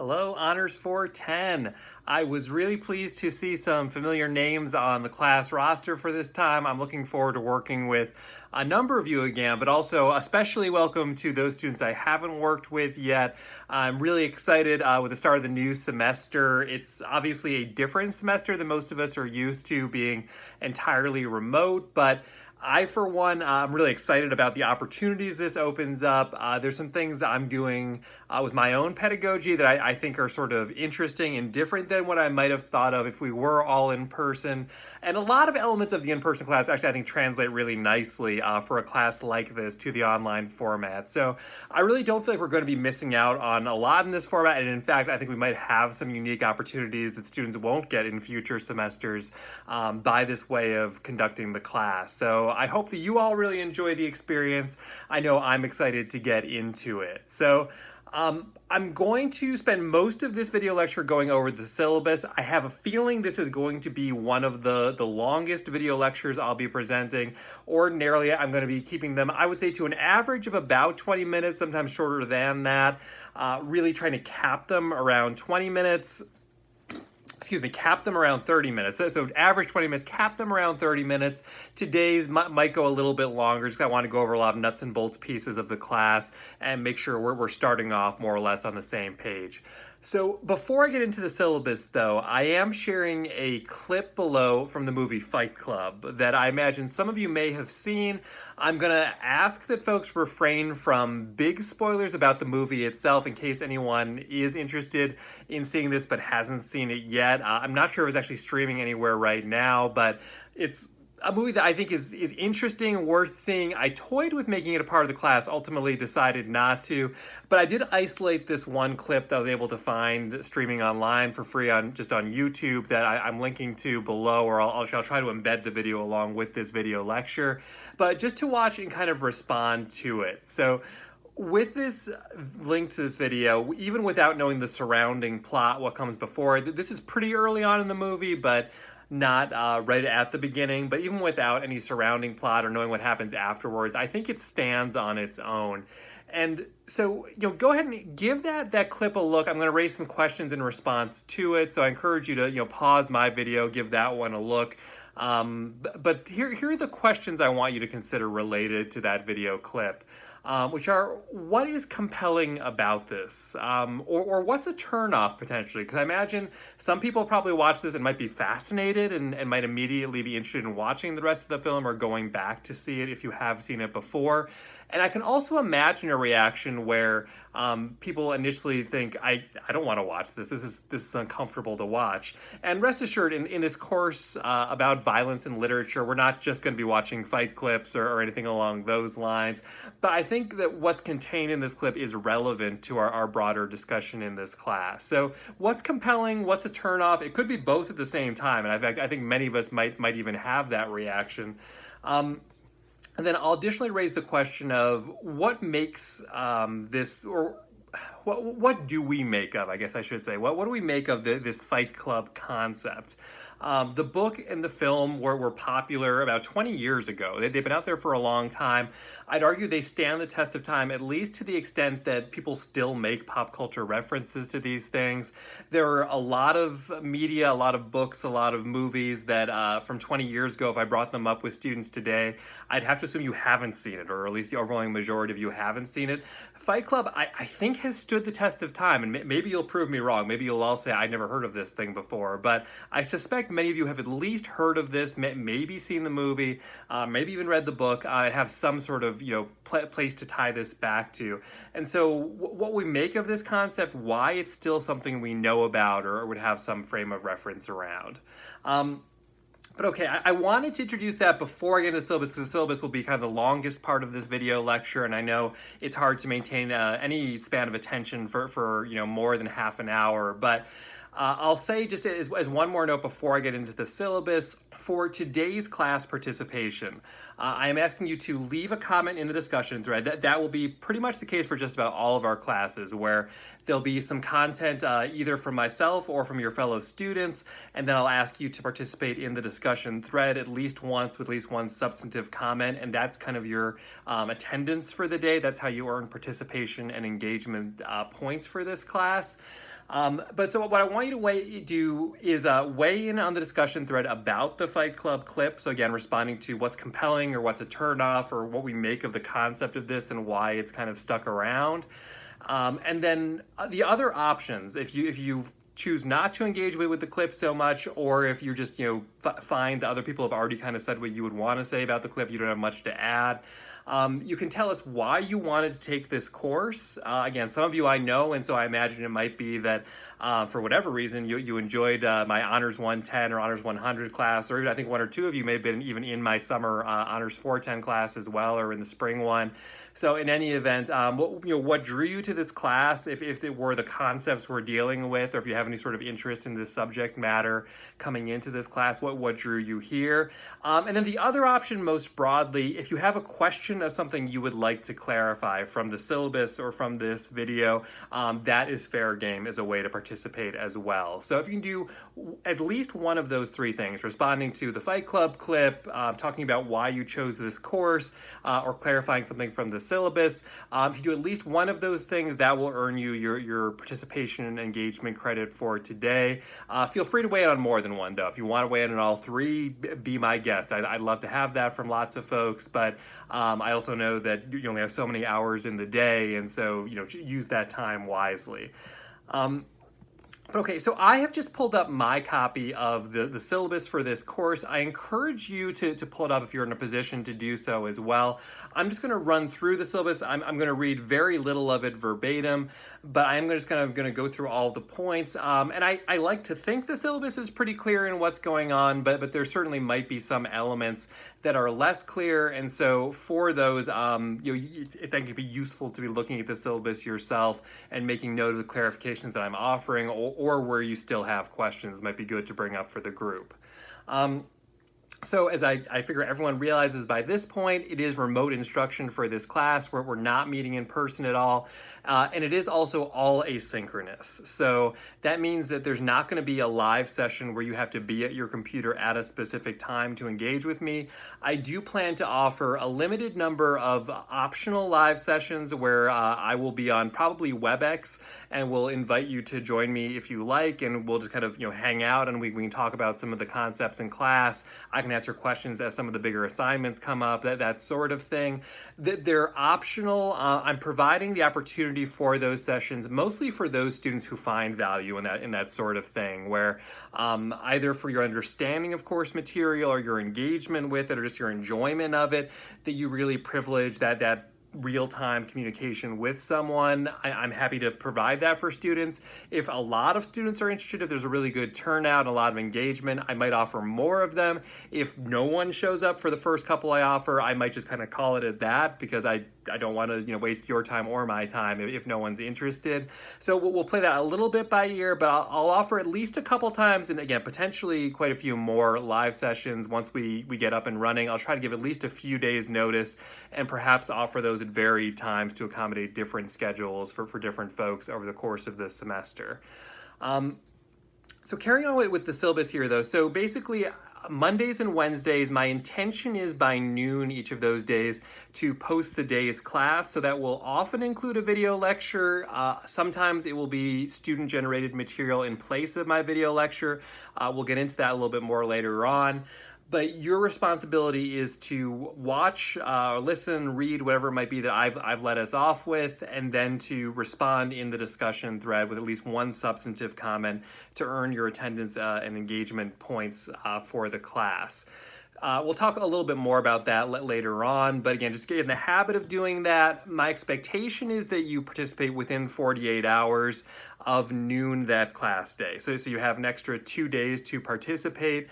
Hello, Honors 410. I was really pleased to see some familiar names on the class roster for this time. I'm looking forward to working with a number of you again, but also especially welcome to those students I haven't worked with yet. I'm really excited with the start of the new semester. It's obviously a different semester than most of us are used to, being entirely remote, but for one, I'm really excited about the opportunities this opens up. There's some things I'm doing with my own pedagogy that I think are sort of interesting and different than what I might have thought of if we were all in person. And a lot of elements of the in-person class actually I think translate really nicely for a class like this to the online format. So I really don't feel like we're going to be missing out on a lot in this format. And in fact, I think we might have some unique opportunities that students won't get in future semesters by this way of conducting the class. So I hope that you all really enjoy the experience. I know I'm excited to get into it. So I'm going to spend most of this video lecture going over the syllabus. I have a feeling this is going to be one of the longest video lectures I'll be presenting. Ordinarily, I'm going to be keeping them, I would say, to an average of about 20 minutes, sometimes shorter than that. Really trying to cap them around 20 minutes. Cap them around 30 minutes. So average 20 minutes, cap them around 30 minutes. Today's might go a little bit longer, just I want to go over a lot of nuts and bolts pieces of the class and make sure we're starting off more or less on the same page. So before I get into the syllabus, though, I am sharing a clip below from the movie Fight Club that I imagine some of you may have seen. I'm going to ask that folks refrain from big spoilers about the movie itself in case anyone is interested in seeing this but hasn't seen it yet. I'm not sure if it's actually streaming anywhere right now, but it's a movie that I think is interesting, worth seeing. I toyed with making it a part of the class, ultimately decided not to, but I did isolate this one clip that I was able to find streaming online for free on YouTube that I'm linking to below, or I'll try to embed the video along with this video lecture, but just to watch and kind of respond to it. So with this link to this video, even without knowing the surrounding plot, what comes before it, this is pretty early on in the movie, but not right at the beginning. But even without any surrounding plot or knowing what happens afterwards, I think it stands on its own. And so, go ahead and give that clip a look. I'm going to raise some questions in response to it. So I encourage you to, pause my video, give that one a look. But here are the questions I want you to consider related to that video clip. Which are, what is compelling about this? Or what's a turnoff potentially? Because I imagine some people probably watch this and might be fascinated and might immediately be interested in watching the rest of the film or going back to see it if you have seen it before. And I can also imagine a reaction where people initially think, I don't want to watch this. This is uncomfortable to watch. And rest assured, in this course about violence in literature, we're not just going to be watching fight clips or anything along those lines. But I think that what's contained in this clip is relevant to our broader discussion in this class. So what's compelling? What's a turnoff? It could be both at the same time. And I think many of us might even have that reaction. And then I'll additionally raise the question of what makes this, or what do we make of, I guess I should say, what do we make of this Fight Club concept? The book and the film were popular about 20 years ago. They've been out there for a long time. I'd argue they stand the test of time, at least to the extent that people still make pop culture references to these things. There are a lot of media, a lot of books, a lot of movies that from 20 years ago, if I brought them up with students today, I'd have to assume you haven't seen it, or at least the overwhelming majority of you haven't seen it. Fight Club, I think, has stood the test of time, and maybe you'll prove me wrong. Maybe you'll all say, I'd never heard of this thing before, but I suspect many of you have at least heard of this, maybe seen the movie, maybe even read the book, have some sort of place to tie this back to. And so what we make of this concept, why it's still something we know about or would have some frame of reference around. But okay, I wanted to introduce that before I get into the syllabus, because the syllabus will be kind of the longest part of this video lecture, and I know it's hard to maintain any span of attention for more than half an hour. But I'll say just as one more note before I get into the syllabus, for today's class participation, I am asking you to leave a comment in the discussion thread. That will be pretty much the case for just about all of our classes, where there'll be some content either from myself or from your fellow students, and then I'll ask you to participate in the discussion thread at least once with at least one substantive comment, and that's kind of your attendance for the day. That's how you earn participation and engagement points for this class. But so what I want you to do is weigh in on the discussion thread about the Fight Club clip. So again, responding to what's compelling or what's a turnoff or what we make of the concept of this and why it's kind of stuck around. And then the other options, if you choose not to engage with the clip so much, or if you just find that other people have already kind of said what you would want to say about the clip, you don't have much to add. You can tell us why you wanted to take this course. Again, some of you I know, and so I imagine it might be that for whatever reason you enjoyed my Honors 110 or Honors 100 class, or even I think one or two of you may have been even in my summer Honors 410 class as well, or in the spring one. So in any event, what drew you to this class, if it were the concepts we're dealing with, or if you have any sort of interest in this subject matter coming into this class, what drew you here? And then the other option, most broadly, if you have a question of something you would like to clarify from the syllabus or from this video, that is fair game as a way to participate as well. So if you can do at least one of those three things, responding to the Fight Club clip, talking about why you chose this course, or clarifying something from the syllabus, if you do at least one of those things, that will earn you your participation and engagement credit for today. Feel free to weigh in on more than one, though. If you want to weigh in on all three, be my guest. I'd love to have that from lots of folks, but I also know that you only have so many hours in the day, and so use that time wisely. Okay, so I have just pulled up my copy of the syllabus for this course. I encourage you to pull it up if you're in a position to do so as well. I'm just going to run through the syllabus. I'm going to read very little of it verbatim, but I'm just kind of going to go through all the points. And I like to think the syllabus is pretty clear in what's going on, but there certainly might be some elements that are less clear. And so for those, I think it'd be useful to be looking at the syllabus yourself and making note of the clarifications that I'm offering, or where you still have questions might be good to bring up for the group. So as I figure everyone realizes by this point, it is remote instruction for this class where we're not meeting in person at all. And it is also all asynchronous. So that means that there's not going to be a live session where you have to be at your computer at a specific time to engage with me. I do plan to offer a limited number of optional live sessions where I will be on probably WebEx, and will invite you to join me if you like, and we'll just kind of hang out, and we can talk about some of the concepts in class. I can answer questions as some of the bigger assignments come up, that sort of thing. They're optional. I'm providing the opportunity for those sessions, mostly for those students who find value in that sort of thing, where either for your understanding of course material or your engagement with it or just your enjoyment of it, that you really privilege that real-time communication with someone. I'm happy to provide that for students. If a lot of students are interested, if there's a really good turnout, a lot of engagement, I might offer more of them. If no one shows up for the first couple I offer, I might just kind of call it at that, because I don't want to waste your time or my time if no one's interested. So we'll play that a little bit by ear, but I'll offer at least a couple times, and again, potentially quite a few more live sessions once we get up and running. I'll try to give at least a few days notice, and perhaps offer those at varied times to accommodate different schedules for different folks over the course of this semester. So carrying on with the syllabus here, though, so basically Mondays and Wednesdays, my intention is by noon each of those days to post the day's class. So that will often include a video lecture. Sometimes it will be student-generated material in place of my video lecture. We'll get into that a little bit more later on. But your responsibility is to watch, listen, read, whatever it might be that I've let us off with, and then to respond in the discussion thread with at least one substantive comment to earn your attendance and engagement points for the class. We'll talk a little bit more about that later on, but again, just get in the habit of doing that. My expectation is that you participate within 48 hours of noon that class day. So you have an extra 2 days to participate.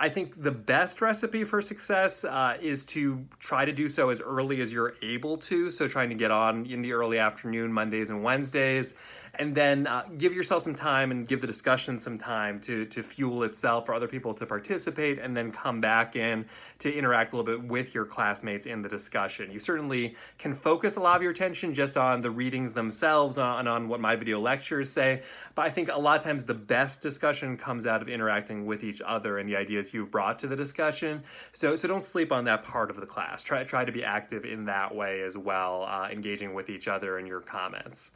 I think the best recipe for success is to try to do so as early as you're able to. So trying to get on in the early afternoon, Mondays and Wednesdays, and then give yourself some time and give the discussion some time to fuel itself for other people to participate, and then come back in to interact a little bit with your classmates in the discussion. You certainly can focus a lot of your attention just on the readings themselves and on what my video lectures say, but I think a lot of times the best discussion comes out of interacting with each other and the ideas you've brought to the discussion. So don't sleep on that part of the class. Try to be active in that way as well, engaging with each other in your comments.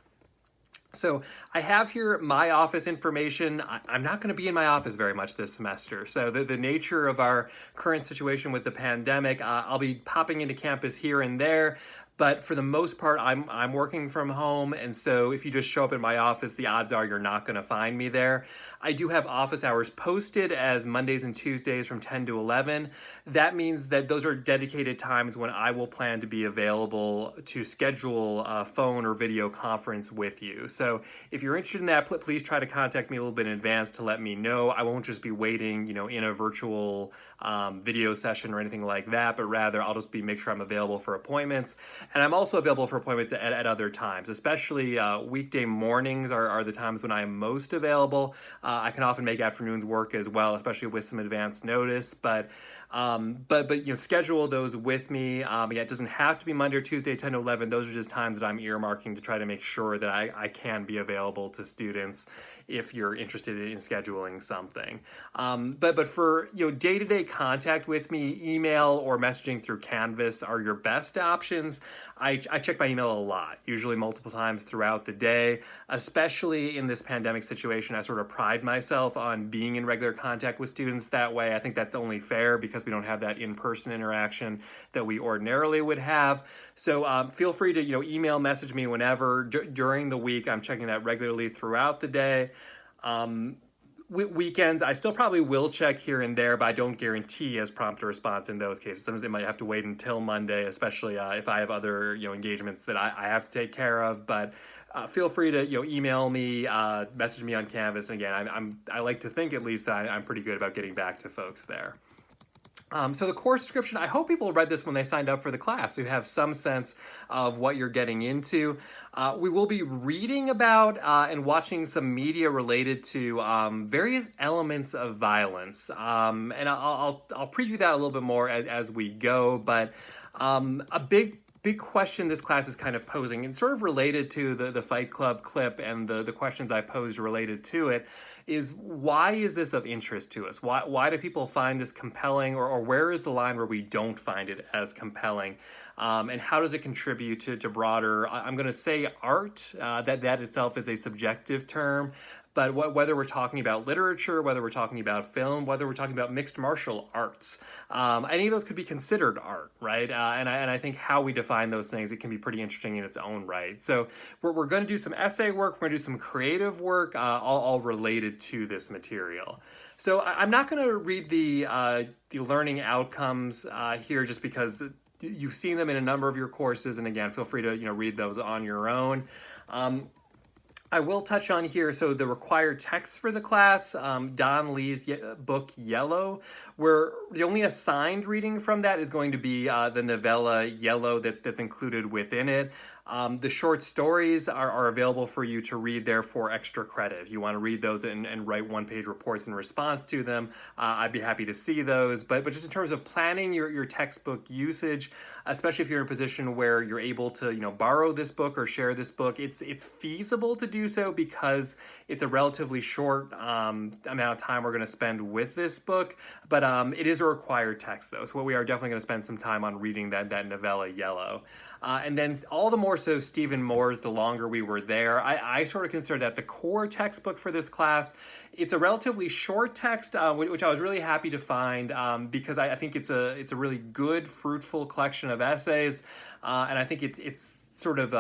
So I have here my office information. I'm not going to be in my office very much this semester. So the nature of our current situation with the pandemic, I'll be popping into campus here and there. But for the most part, I'm working from home, and so if you just show up in my office, the odds are you're not going to find me there. I do have office hours posted as Mondays and Tuesdays from 10 to 11. That means that those are dedicated times when I will plan to be available to schedule a phone or video conference with you. So if you're interested in that, please try to contact me a little bit in advance to let me know. I won't just be waiting, in a virtual video session or anything like that, but rather I'll just make sure I'm available for appointments. And I'm also available for appointments at other times, especially weekday mornings are the times when I'm most available. I can often make afternoons work as well, especially with some advance notice. But schedule those with me. Yeah, it doesn't have to be Monday or Tuesday, 10 to 11. Those are just times that I'm earmarking to try to make sure that I can be available to students if you're interested in scheduling something. But for day-to-day contact with me, email or messaging through Canvas are your best options. I check my email a lot, usually multiple times throughout the day, especially in this pandemic situation. I sort of pride myself on being in regular contact with students that way. I think that's only fair because we don't have that in-person interaction that we ordinarily would have. So feel free to email, message me whenever. During the week, I'm checking that regularly throughout the day. Weekends, I still probably will check here and there, but I don't guarantee as prompt a response in those cases. Sometimes they might have to wait until Monday, especially if I have other engagements that I have to take care of. But feel free to email me, message me on Canvas. And again, I like to think at least that I'm pretty good about getting back to folks there. So the course description, I hope people read this when they signed up for the class, so you have some sense of what you're getting into. We will be reading about and watching some media related to various elements of violence. And I'll preview that a little bit more as we go, but a big question this class is kind of posing, and sort of related to the Fight Club clip and the questions I posed related to it, is why is this of interest to us? Why do people find this compelling, or where is the line where we don't find it as compelling? And how does it contribute to broader, I'm going to say art, that itself is a subjective term, but whether we're talking about literature, whether we're talking about film, whether we're talking about mixed martial arts, any of those could be considered art, right? And I think how we define those things, it can be pretty interesting in its own right. So we're going to do some essay work, we're going to do some creative work, all related to this material. So I'm not going to read the learning outcomes here just because you've seen them in a number of your courses, and again, feel free to read those on your own. I will touch on here, so the required text for the class, Don Lee's book Yellow, where the only assigned reading from that is going to be the novella Yellow that's included within it. The short stories are available for you to read there for extra credit. If you want to read those and write one-page reports in response to them, I'd be happy to see those. But just in terms of planning your textbook usage, especially if you're in a position where you're able to borrow this book or share this book, it's feasible to do so because it's a relatively short amount of time we're going to spend with this book. But it is a required text though, so we are definitely going to spend some time on reading that novella Yellow. And then all the more so Stephen Moore's The Longer We Were There. I sort of consider that the core textbook for this class. It's a relatively short text, which I was really happy to find because I think it's a really good, fruitful collection of essays, and I think it's sort of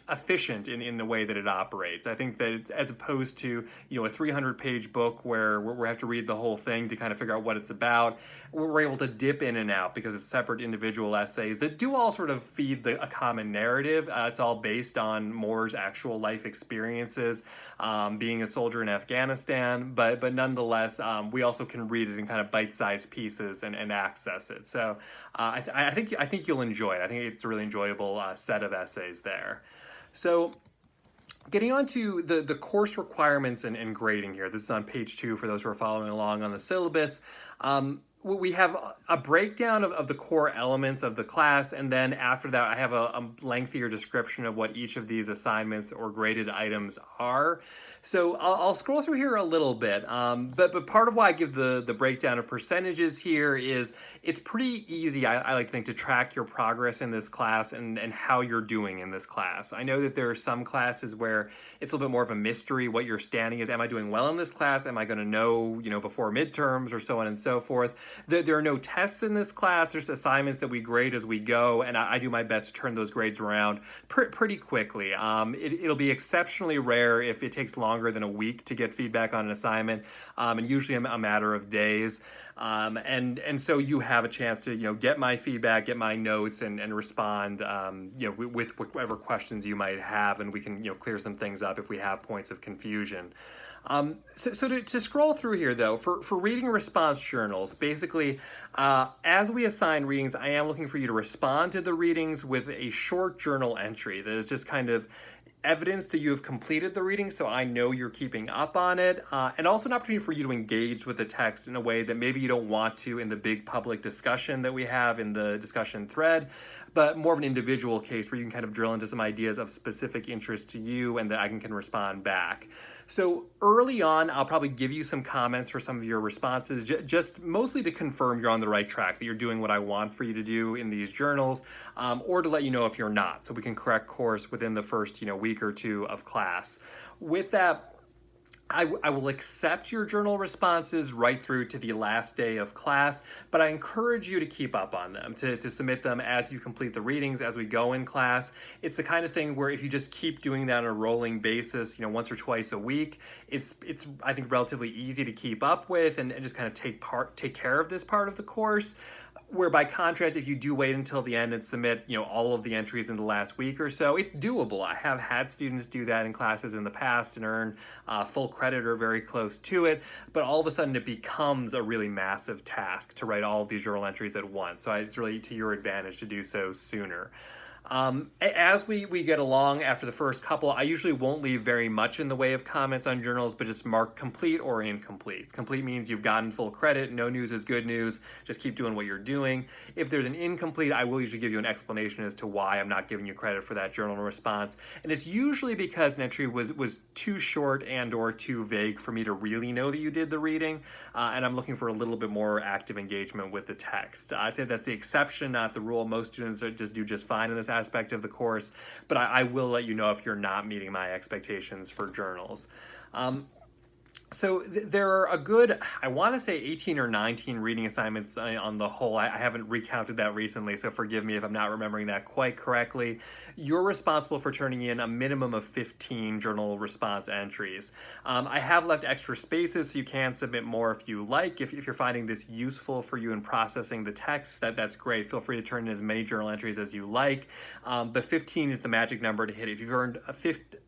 efficient in the way that it operates. I think that as opposed to a 300-page book where we have to read the whole thing to kind of figure out what it's about, we're able to dip in and out because it's separate individual essays that do all sort of feed a common narrative. It's all based on Moore's actual life experiences, being a soldier in Afghanistan, but nonetheless, we also can read it in kind of bite-sized pieces and access it. So I think you'll enjoy it. I think it's a really enjoyable set of essays there. So getting on to the course requirements and grading here. This is on page 2 for those who are following along on the syllabus. we have a breakdown of the core elements of the class, and then after that I have a lengthier description of what each of these assignments or graded items are. So I'll scroll through here a little bit, but part of why I give the breakdown of percentages here is it's pretty easy, I like to think, to track your progress in this class and how you're doing in this class. I know that there are some classes where it's a little bit more of a mystery what your standing is. Am I doing well in this class? Am I going to know, before midterms, or so on and so forth? There are no tests in this class. There's assignments that we grade as we go, and I do my best to turn those grades around pretty quickly. It'll be exceptionally rare if it takes longer than a week to get feedback on an assignment, and usually a matter of days. And so you have a chance to get my feedback, get my notes, and respond with whatever questions you might have, and we can clear some things up if we have points of confusion. So to scroll through here, though, for reading response journals, basically, as we assign readings, I am looking for you to respond to the readings with a short journal entry that is just kind of evidence that you have completed the reading, so I know you're keeping up on it, and also an opportunity for you to engage with the text in a way that maybe you don't want to in the big public discussion that we have in the discussion thread, but more of an individual case where you can kind of drill into some ideas of specific interest to you and that I can respond back. So early on, I'll probably give you some comments for some of your responses, just mostly to confirm you're on the right track, that you're doing what I want for you to do in these journals, or to let you know if you're not, so we can correct course within the first week or two of class. With that, I will accept your journal responses right through to the last day of class, but I encourage you to keep up on them, to submit them as you complete the readings as we go in class. It's the kind of thing where if you just keep doing that on a rolling basis, once or twice a week, it's I think relatively easy to keep up with and just kind of take care of this part of the course. Where by contrast, if you do wait until the end and submit, all of the entries in the last week or so, it's doable. I have had students do that in classes in the past and earn full credit or very close to it, but all of a sudden it becomes a really massive task to write all of these journal entries at once. So it's really to your advantage to do so sooner. As we get along after the first couple, I usually won't leave very much in the way of comments on journals, but just mark complete or incomplete. Complete means you've gotten full credit. No news is good news. Just keep doing what you're doing. If there's an incomplete, I will usually give you an explanation as to why I'm not giving you credit for that journal response. And it's usually because an entry was too short and or too vague for me to really know that you did the reading. And I'm looking for a little bit more active engagement with the text. I'd say that's the exception, not the rule. Most students do just fine in this aspect of the course, but I will let you know if you're not meeting my expectations for journals. So there are a good, I want to say 18 or 19 reading assignments on the whole. I haven't recounted that recently, so forgive me if I'm not remembering that quite correctly. You're responsible for turning in a minimum of 15 journal response entries. I have left extra spaces so you can submit more if you like. If you're finding this useful for you in processing the text, that's great. Feel free to turn in as many journal entries as you like, but 15 is the magic number to hit. If you've earned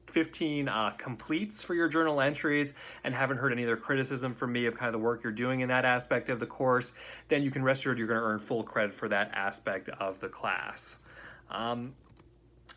15 completes for your journal entries and haven't heard any other criticism from me of kind of the work you're doing in that aspect of the course, then you can rest assured you're going to earn full credit for that aspect of the class.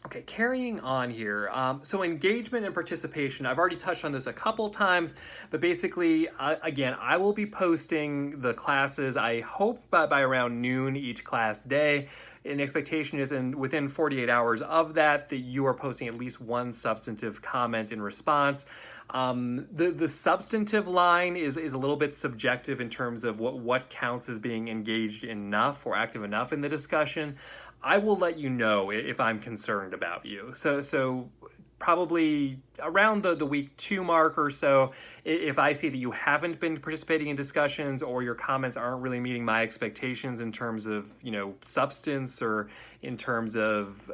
Okay, carrying on here. So engagement and participation, I've already touched on this a couple times, but basically, again, I will be posting the classes, I hope by around noon each class day. An expectation is within 48 hours of that you are posting at least one substantive comment in response. The substantive line is a little bit subjective in terms of what counts as being engaged enough or active enough in the discussion. I will let you know if I'm concerned about you. So probably around the week 2 mark or so, if I see that you haven't been participating in discussions or your comments aren't really meeting my expectations in terms of substance or in terms of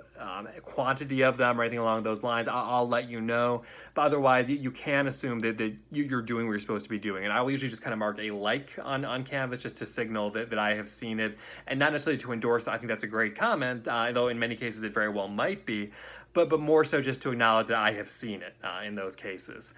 quantity of them or anything along those lines, I'll let you know. But otherwise, you can assume that you're doing what you're supposed to be doing. And I will usually just kind of mark a like on Canvas just to signal that I have seen it, and not necessarily to endorse. I think that's a great comment, though in many cases it very well might be. But more so just to acknowledge that I have seen it in those cases.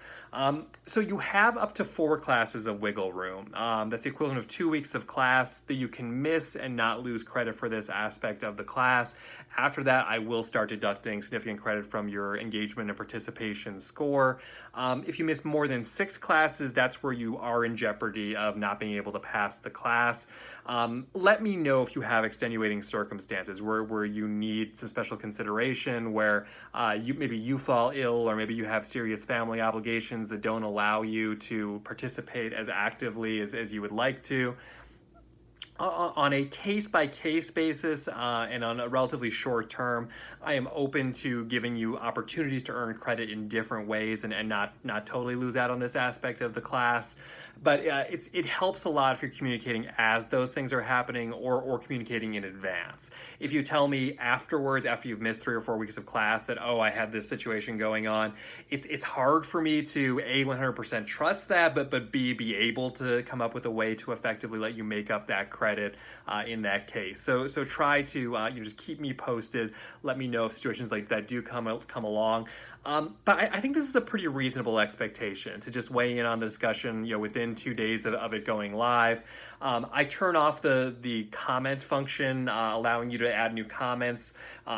So you have up to 4 classes of wiggle room. That's the equivalent of 2 weeks of class that you can miss and not lose credit for this aspect of the class. After that, I will start deducting significant credit from your engagement and participation score. If you miss more than 6 classes, that's where you are in jeopardy of not being able to pass the class. Let me know if you have extenuating circumstances where you need some special consideration, where maybe you fall ill, or maybe you have serious family obligations that don't allow you to participate as actively as you would like to. On a case-by-case basis and on a relatively short term, I am open to giving you opportunities to earn credit in different ways and not totally lose out on this aspect of the class. But it helps a lot if you're communicating as those things are happening, or communicating in advance. If you tell me afterwards, after you've missed 3 or 4 weeks of class, that, oh, I had this situation going on, it's hard for me to A, 100% trust that, but B, be able to come up with a way to effectively let you make up that credit in that case. So try to just keep me posted. Let me know if situations like that do come along. But I think this is a pretty reasonable expectation to just weigh in on the discussion, within 2 days of it going live. I turn off the comment function, allowing you to add new comments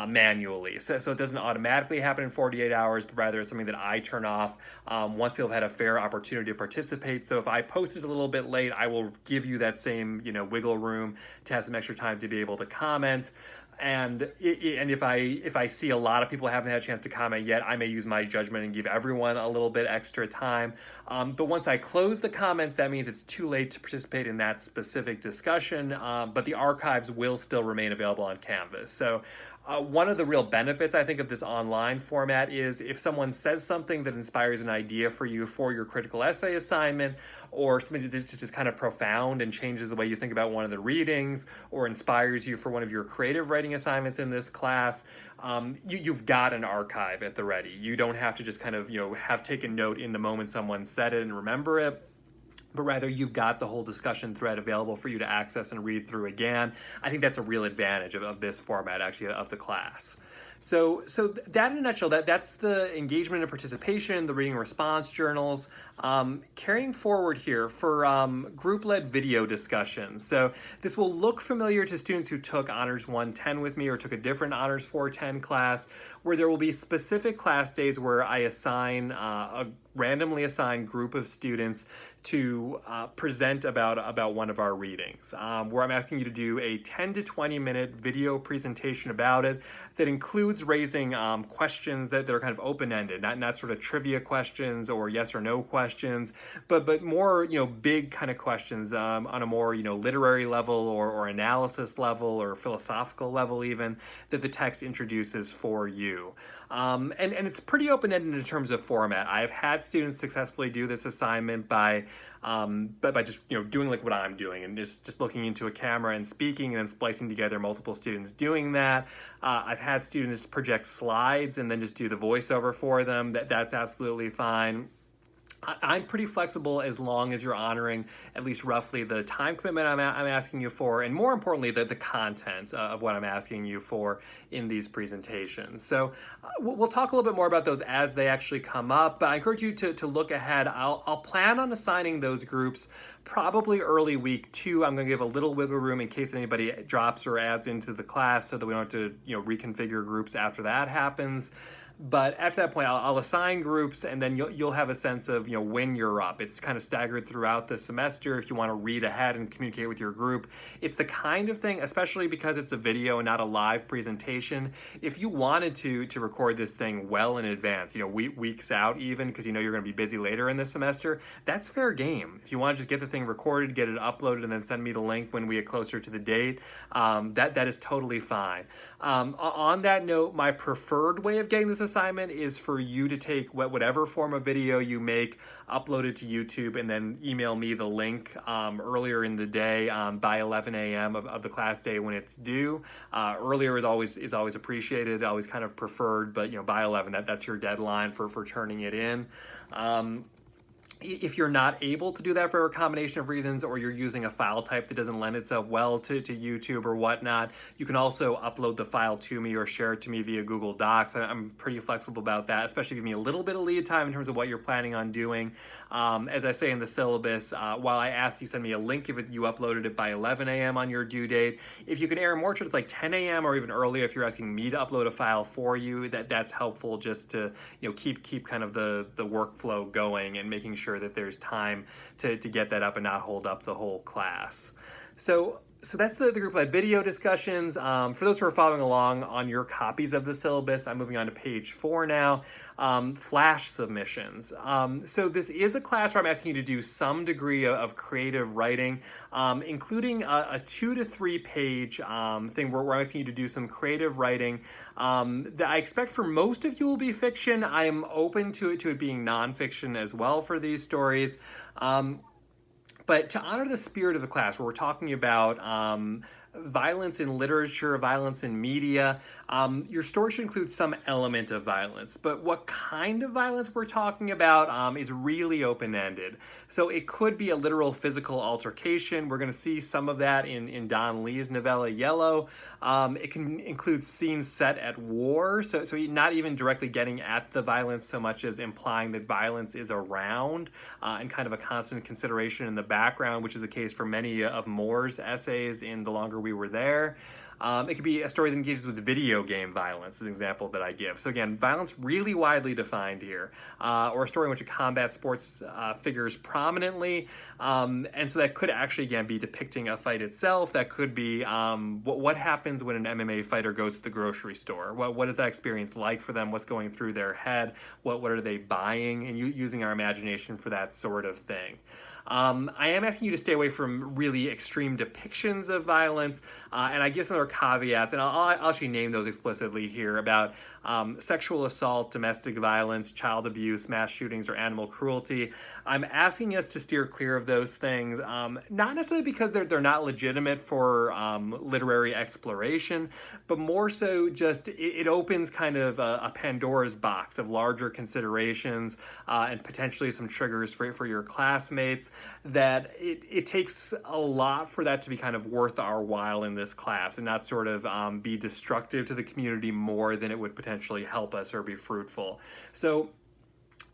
manually. So it doesn't automatically happen in 48 hours, but rather it's something that I turn off once people have had a fair opportunity to participate. So if I posted a little bit late, I will give you that same, wiggle room to have some extra time to be able to comment. And if I see a lot of people haven't had a chance to comment yet, I may use my judgment and give everyone a little bit extra time. But once I close the comments, that means it's too late to participate in that specific discussion. But the archives will still remain available on Canvas. So one of the real benefits, I think, of this online format is if someone says something that inspires an idea for you for your critical essay assignment, or something that just is kind of profound and changes the way you think about one of the readings, or inspires you for one of your creative writing assignments in this class, you've got an archive at the ready. You don't have to just kind of, have taken note in the moment someone said it and remember it, but rather you've got the whole discussion thread available for you to access and read through again. I think that's a real advantage of this format, actually, of the class. So that in a nutshell, that's the engagement and participation, the reading and response journals. Carrying forward here for group-led video discussions. So this will look familiar to students who took Honors 110 with me or took a different Honors 410 class, where there will be specific class days where I assign a randomly assigned group of students to present about one of our readings, where I'm asking you to do a 10 to 20 minute video presentation about it that includes raising questions that are kind of open-ended, not sort of trivia questions or yes or no questions, but more, big kind of questions on a more, literary level or analysis level or philosophical level even, that the text introduces for you. And it's pretty open-ended in terms of format. I've had students successfully do this assignment by just doing like what I'm doing and just looking into a camera and speaking and then splicing together multiple students doing that. I've had students project slides and then just do the voiceover for them. That's absolutely fine. I'm pretty flexible as long as you're honoring at least roughly the time commitment I'm asking you for, and more importantly, the content of what I'm asking you for in these presentations. So we'll talk a little bit more about those as they actually come up, but I encourage you to look ahead. I'll plan on assigning those groups probably early week 2. I'm going to give a little wiggle room in case anybody drops or adds into the class so that we don't have to reconfigure groups after that happens. But after that point, I'll assign groups, and then you'll have a sense of when you're up. It's kind of staggered throughout the semester if you want to read ahead and communicate with your group. It's the kind of thing, especially because it's a video and not a live presentation, if you wanted to record this thing well in advance, weeks out even, because you're going to be busy later in the semester, that's fair game. If you want to just get the thing recorded, get it uploaded, and then send me the link when we get closer to the date, that is totally fine. On that note, my preferred way of getting this assignment is for you to take whatever form of video you make, upload it to YouTube, and then email me the link earlier in the day by 11 a.m. of the class day when it's due. Earlier is always appreciated, always kind of preferred, but by 11, that's your deadline for turning it in. If you're not able to do that for a combination of reasons, or you're using a file type that doesn't lend itself well to YouTube or whatnot, you can also upload the file to me or share it to me via Google Docs. I'm pretty flexible about that, especially give me a little bit of lead time in terms of what you're planning on doing. As I say in the syllabus, while I ask you send me a link if you uploaded it by 11 a.m. on your due date, if you can err more towards like 10 a.m. or even earlier, if you're asking me to upload a file for you, that's helpful just to keep kind of the workflow going and making sure that there's time to get that up and not hold up the whole class. So that's the group led video discussions. For those who are following along on your copies of the syllabus, I'm moving on to page 4 now. Flash submissions. So this is a class where I'm asking you to do some degree of creative writing, including a 2 to 3 page thing where I'm asking you to do some creative writing that I expect for most of you will be fiction. I'm open to it being nonfiction as well for these stories. But to honor the spirit of the class, where we're talking about violence in literature, violence in media, your story should include some element of violence. But what kind of violence we're talking about is really open-ended. So it could be a literal physical altercation. We're going to see some of that in Don Lee's novella Yellow. It can include scenes set at war, so not even directly getting at the violence so much as implying that violence is around and kind of a constant consideration in the background, which is the case for many of Moore's essays in The Longer We Were There. It could be a story that engages with video game violence, is an example that I give. So again, violence really widely defined here. Or a story in which a combat sports figures prominently. And so that could actually, again, be depicting a fight itself. That could be what happens when an MMA fighter goes to the grocery store. What is that experience like for them? What's going through their head? What are they buying? And using our imagination for that sort of thing. I am asking you to stay away from really extreme depictions of violence, and I give some other caveats, and I'll actually name those explicitly here about sexual assault, domestic violence, child abuse, mass shootings, or animal cruelty. I'm asking us to steer clear of those things, not necessarily because they're not legitimate for literary exploration, but more so just it opens kind of a Pandora's box of larger considerations and potentially some triggers for your classmates that it takes a lot for that to be kind of worth our while in this class and not sort of be destructive to the community more than it would potentially help us or be fruitful. So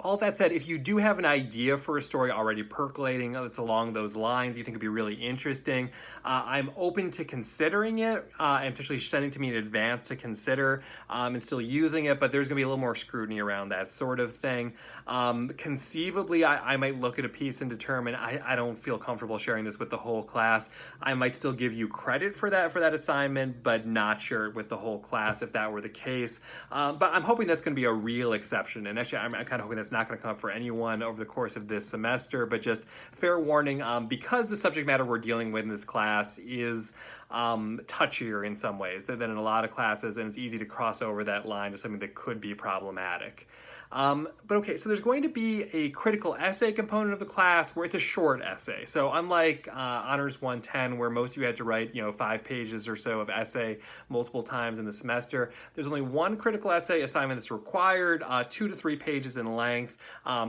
all that said, if you do have an idea for a story already percolating that's along those lines, you think it'd be really interesting, I'm open to considering it and potentially sending to me in advance to consider and still using it, but there's going to be a little more scrutiny around that sort of thing. Conceivably, I might look at a piece and determine I don't feel comfortable sharing this with the whole class. I might still give you credit for that assignment, but not share it with the whole class if that were the case. But I'm hoping that's going to be a real exception, and actually I'm kind of hoping that's not going to come up for anyone over the course of this semester, but just fair warning, because the subject matter we're dealing with in this class is touchier in some ways than in a lot of classes, and it's easy to cross over that line to something that could be problematic. But okay, so there's going to be a critical essay component of the class where it's a short essay. So unlike Honors 110, where most of you had to write, 5 pages or so of essay multiple times in the semester, there's only one critical essay assignment that's required, 2 to 3 pages in length.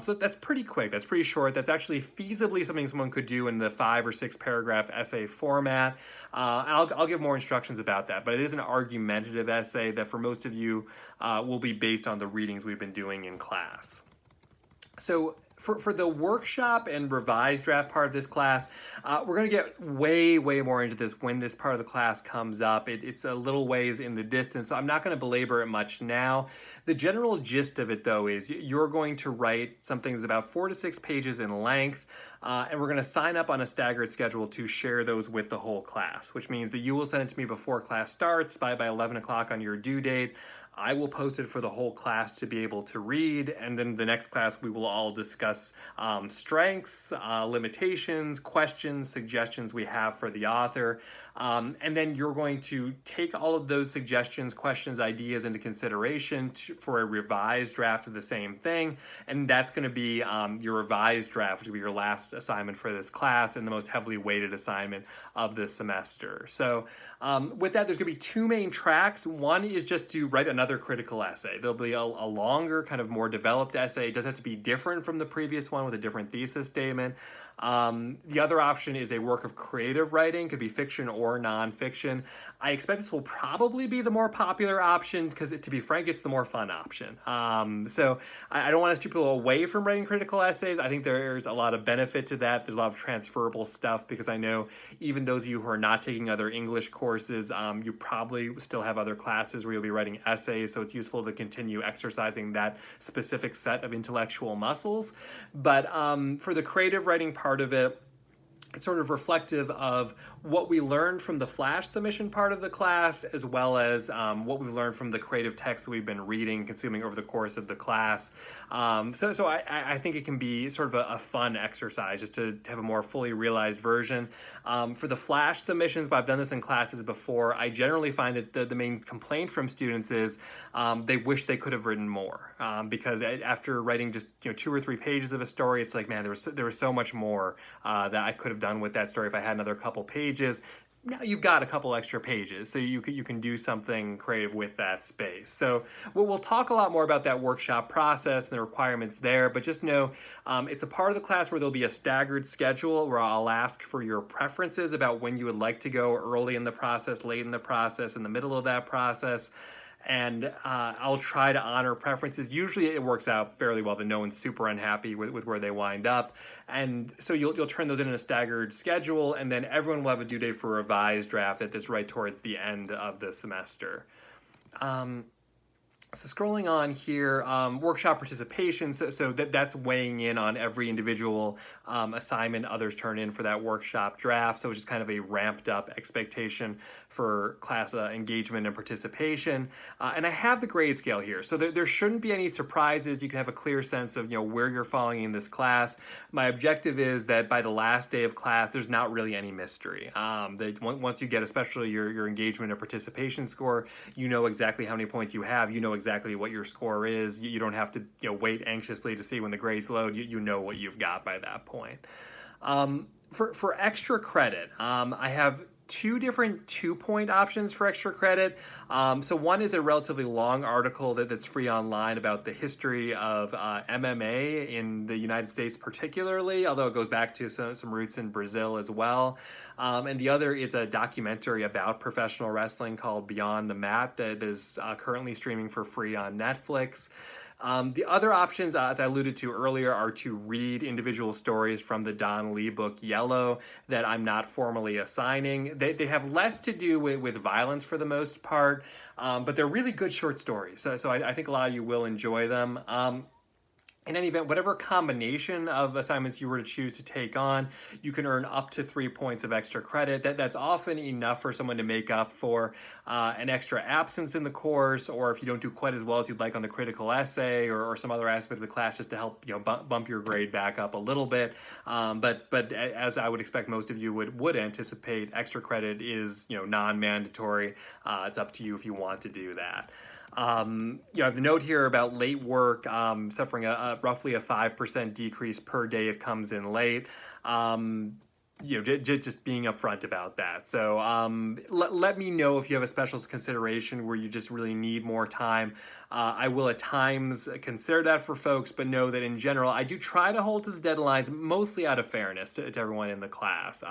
So that's pretty quick, that's pretty short. That's actually feasibly something someone could do in the 5 or 6 paragraph essay format. I'll give more instructions about that, but it is an argumentative essay that for most of you will be based on the readings we've been doing in class. So for the workshop and revised draft part of this class, we're going to get way more into this when this part of the class comes up. It's a little ways in the distance, so I'm not going to belabor it much now. The general gist of it, though, is you're going to write something that's about 4 to 6 pages in length, and we're going to sign up on a staggered schedule to share those with the whole class, which means that you will send it to me before class starts by 11 o'clock on your due date. I will post it for the whole class to be able to read, and then the next class we will all discuss strengths, limitations, questions, suggestions we have for the author, and then you're going to take all of those suggestions, questions, ideas into consideration for a revised draft of the same thing, and that's going to be your revised draft, which will be your last assignment for this class and the most heavily weighted assignment of the semester. So with that, there's going to be 2 main tracks. One is just to write another another critical essay. There'll be a longer, kind of more developed essay. It doesn't have to be different from the previous one with a different thesis statement. The other option is a work of creative writing, could be fiction or nonfiction. I expect this will probably be the more popular option because, to be frank, it's the more fun option. So I don't want to steer people away from writing critical essays. I think there's a lot of benefit to that. There's a lot of transferable stuff because I know even those of you who are not taking other English courses, you probably still have other classes where you'll be writing essays, so it's useful to continue exercising that specific set of intellectual muscles. But for the creative writing part of it, it's sort of reflective of what we learned from the flash submission part of the class, as well as what we've learned from the creative text that we've been reading, consuming over the course of the class. So I think it can be sort of a fun exercise just to have a more fully realized version. For the flash submissions, but I've done this in classes before, I generally find that the main complaint from students is they wish they could have written more, because after writing just 2 or 3 pages of a story, it's like, man, there was so much more that I could have done with that story if I had another couple pages. Now you've got a couple extra pages, so you can do something creative with that space. So we'll talk a lot more about that workshop process and the requirements there, but just know it's a part of the class where there'll be a staggered schedule where I'll ask for your preferences about when you would like to go, early in the process, late in the process, in the middle of that process. And I'll try to honor preferences. Usually it works out fairly well that no one's super unhappy with where they wind up. And so you'll turn those in a staggered schedule, and then everyone will have a due date for a revised draft that's right towards the end of the semester. So scrolling on here, workshop participation, so that's weighing in on every individual assignment others turn in for that workshop draft, so it's just kind of a ramped up expectation for class engagement and participation. And I have the grade scale here, so there shouldn't be any surprises. You can have a clear sense of where you're falling in this class. My objective is that by the last day of class, there's not really any mystery. Once you get especially your engagement and participation score, you know exactly how many points you have, you know exactly what your score is. You don't have to wait anxiously to see when the grades load. You know what you've got by that point. For extra credit, I have 2 different 2-point options for extra credit. So one is a relatively long article that's free online about the history of MMA in the United States particularly, although it goes back to some roots in Brazil as well. And the other is a documentary about professional wrestling called Beyond the Mat that is currently streaming for free on Netflix. The other options, as I alluded to earlier, are to read individual stories from the Don Lee book Yellow that I'm not formally assigning. They have less to do with violence for the most part, but they're really good short stories. So I think a lot of you will enjoy them. In any event, whatever combination of assignments you were to choose to take on, you can earn up to 3 points of extra credit. That's often enough for someone to make up for an extra absence in the course, or if you don't do quite as well as you'd like on the critical essay or some other aspect of the class, just to help bump your grade back up a little bit. But as I would expect most of you would anticipate, extra credit is non-mandatory. It's up to you if you want to do that. I have the note here about late work, suffering roughly a 5% decrease per day it comes in late. Just being upfront about that. So let me know if you have a special consideration where you just really need more time. I will at times consider that for folks, but know that in general, I do try to hold to the deadlines, mostly out of fairness to everyone in the class.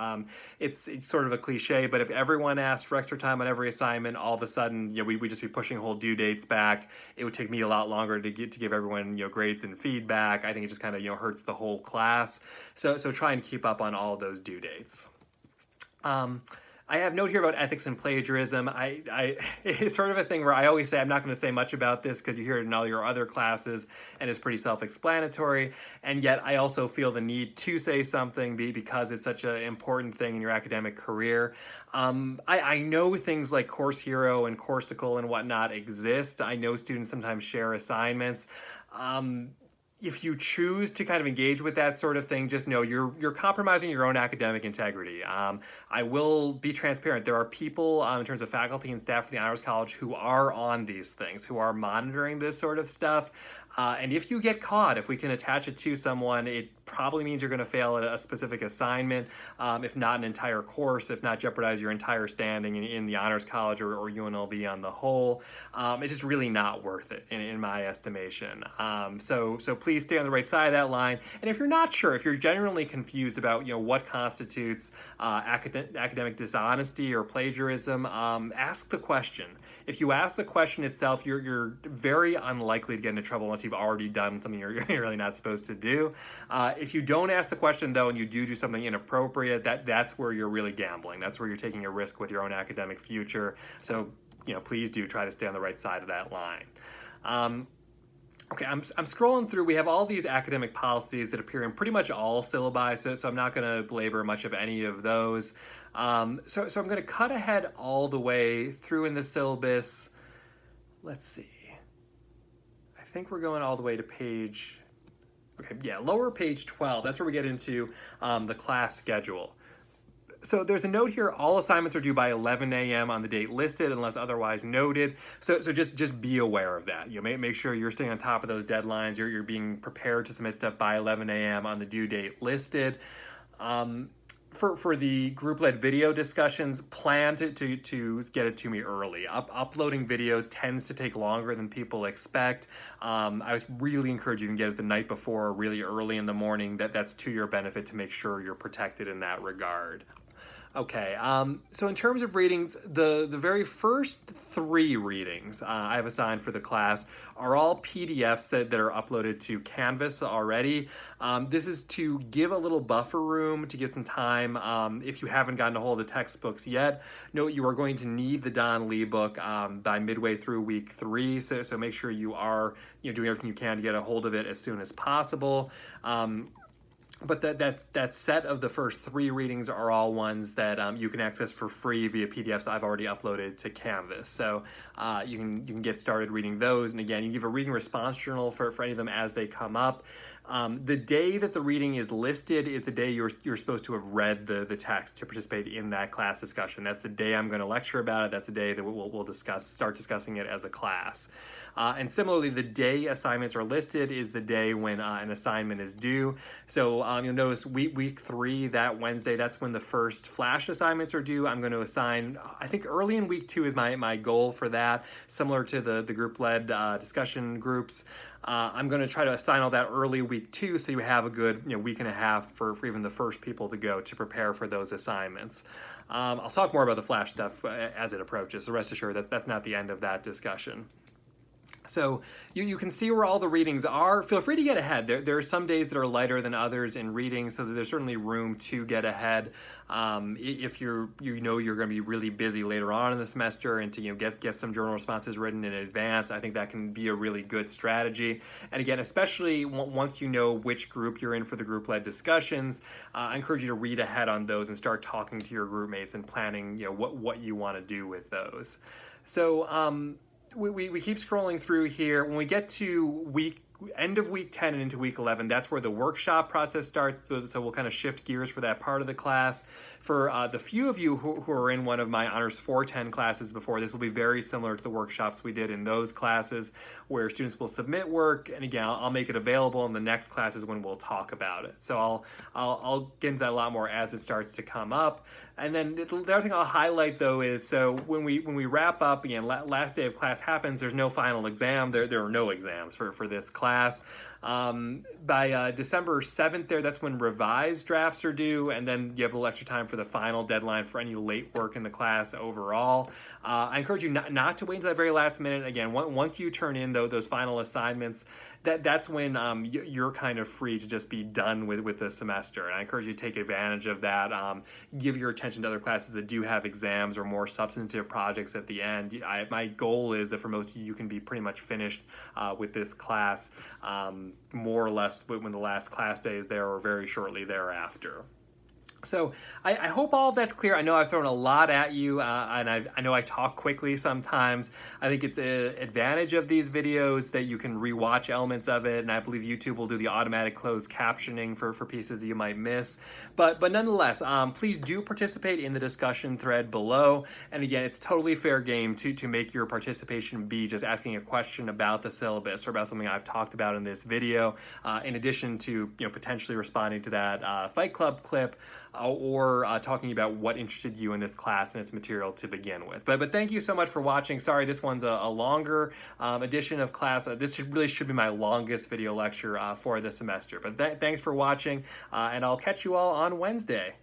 It's sort of a cliche, but if everyone asked for extra time on every assignment, all of a sudden, we'd just be pushing whole due dates back. It would take me a lot longer to give everyone grades and feedback. I think it just kind of hurts the whole class. So try and keep up on all of those due dates. I have a note here about ethics and plagiarism. It's sort of a thing where I always say I'm not going to say much about this because you hear it in all your other classes and it's pretty self-explanatory. And yet I also feel the need to say something because it's such an important thing in your academic career. I know things like Course Hero and Coursical and whatnot exist. I know students sometimes share assignments. If you choose to kind of engage with that sort of thing, just know you're compromising your own academic integrity. I will be transparent. There are people in terms of faculty and staff at the Honors College who are on these things, who are monitoring this sort of stuff. And if you get caught, if we can attach it to someone, it probably means you're going to fail at a specific assignment, if not an entire course, if not jeopardize your entire standing in the Honors College or UNLV on the whole. It's just really not worth it in my estimation. So please stay on the right side of that line. And if you're not sure, if you're genuinely confused about what constitutes academic dishonesty or plagiarism, ask the question. If you ask the question itself, you're very unlikely to get into trouble unless you've already done something you're really not supposed to do. If you don't ask the question, though, and you do something inappropriate, that's where you're really gambling. That's where you're taking a risk with your own academic future. So, please do try to stay on the right side of that line. Okay, I'm scrolling through. We have all these academic policies that appear in pretty much all syllabi, so I'm not going to belabor much of any of those. So I'm going to cut ahead all the way through in the syllabus. Let's see. I think we're going all the way to page... Okay, yeah, lower page 12. That's where we get into the class schedule. So there's a note here, all assignments are due by 11 a.m. on the date listed unless otherwise noted. So just be aware of that. Make sure you're staying on top of those deadlines. You're being prepared to submit stuff by 11 a.m. on the due date listed. For the group-led video discussions, plan to get it to me early. Uploading videos tends to take longer than people expect. I was really encourage you to get it the night before or really early in the morning. That's to your benefit to make sure you're protected in that regard. Okay, so in terms of readings, the very first 3 readings I have assigned for the class are all PDFs that are uploaded to Canvas already. This is to give a little buffer room, to give some time if you haven't gotten a hold of the textbooks yet. Note you are going to need the Don Lee book by midway through week 3, so make sure you are doing everything you can to get a hold of it as soon as possible. But that set of the first 3 readings are all ones that you can access for free via PDFs I've already uploaded to Canvas. So you can get started reading those. And again, you give a reading response journal for any of them as they come up. The day that the reading is listed is the day you're supposed to have read the text to participate in that class discussion. That's the day I'm going to lecture about it. That's the day that we'll start discussing it as a class. And similarly, the day assignments are listed is the day when an assignment is due. So you'll notice week 3, that Wednesday, that's when the first flash assignments are due. I'm going to assign, I think early in week 2 is my goal for that, similar to the group-led discussion groups. I'm going to try to assign all that early week 2 so you have a good week and a half for even the first people to go to prepare for those assignments. I'll talk more about the flash stuff as it approaches, so rest assured that's not the end of that discussion. So you can see where all the readings are. Feel free to get ahead. There are some days that are lighter than others in reading, so there's certainly room to get ahead. If you're going to be really busy later on in the semester and to get some journal responses written in advance, I think that can be a really good strategy. And again, especially once you know which group you're in for the group-led discussions, I encourage you to read ahead on those and start talking to your group mates and planning what you want to do with those. So we keep scrolling through here. When we get to end of week 10 and into week 11, that's where the workshop process starts. So we'll kind of shift gears for that part of the class. For the few of you who are in one of my Honors 410 classes before, this will be very similar to the workshops we did in those classes where students will submit work. And again, I'll make it available in the next classes when we'll talk about it. So I'll get into that a lot more as it starts to come up. And then the other thing I'll highlight though is, so when we wrap up, again, last day of class happens, there's no final exam. There are no exams for this class. By December 7th that's when revised drafts are due, and then you have a little extra time for the final deadline for any late work in the class overall. I encourage you not to wait until the very last minute. Again, once you turn in those final assignments, that's when you're kind of free to just be done with the semester. And I encourage you to take advantage of that. Give your attention to other classes that do have exams or more substantive projects at the end. My goal is that for most of you can be pretty much finished with this class more or less when the last class day is there or very shortly thereafter. So I hope all of that's clear. I know I've thrown a lot at you, and I know I talk quickly sometimes. I think it's an advantage of these videos that you can rewatch elements of it, and I believe YouTube will do the automatic closed captioning for pieces that you might miss. But nonetheless, please do participate in the discussion thread below. And again, it's totally fair game to make your participation be just asking a question about the syllabus or about something I've talked about in this video, in addition to potentially responding to that Fight Club clip, or talking about what interested you in this class and its material to begin with. But thank you so much for watching. Sorry, this one's a longer edition of class. This really should be my longest video lecture for this semester. But thanks for watching, and I'll catch you all on Wednesday.